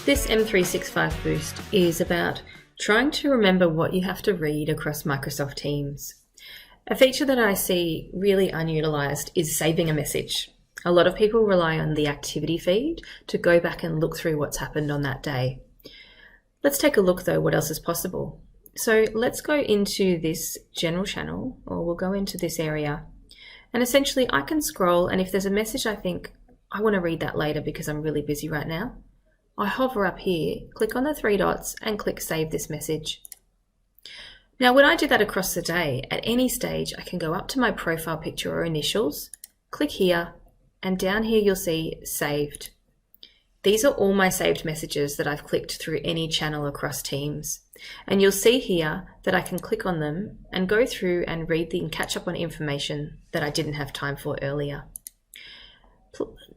This M365 boost is about trying to remember what you have to read across Microsoft Teams. A feature that I see really unutilized is saving a message. A lot of people rely on the activity feed to go back and look through what's happened on that day. Let's take a look though what else is possible. So let's go into this general channel, or we'll go into this area, and essentially I can scroll, and if there's a message I think I want to read that later because I'm really busy right now, I hover up here, click on the three dots and click Save This Message. Now when I do that across the day, at any stage I can go up to my profile picture or initials, click here, and down here you'll see Saved. These are all my saved messages that I've clicked through any channel across Teams. And you'll see here that I can click on them and go through and read and catch up on information that I didn't have time for earlier.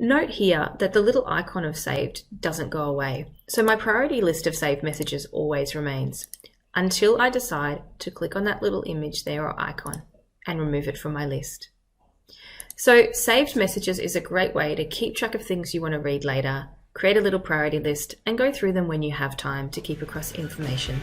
Note here that the little icon of saved doesn't go away, so my priority list of saved messages always remains until I decide to click on that little image there or icon and remove it from my list. So saved messages is a great way to keep track of things you want to read later, create a little priority list and go through them when you have time to keep across information.